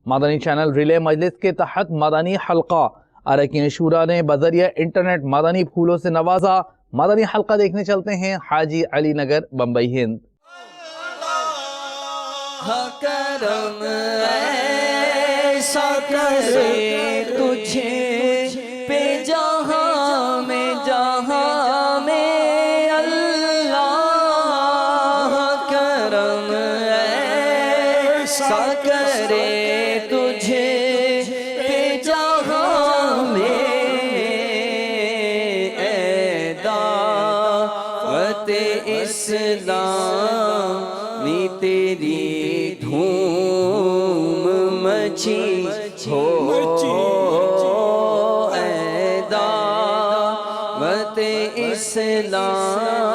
Madani channel relay मजलिस के तहत मदनी हल्का अरकान शूरा ने बजरिया इंटरनेट मदनी फूलों से नवाजा। मदनी हल्का देखने चलते हैं हाजी अली नगर, बम्बई, हिंद। करम ऐसा करे तुझे पे जहां में अल्लाह। करम ऐसा करे तुझे पे जहां में ए दावत इस्लाम नी तेरी धूम मची हो ऐ दावत इस्लाम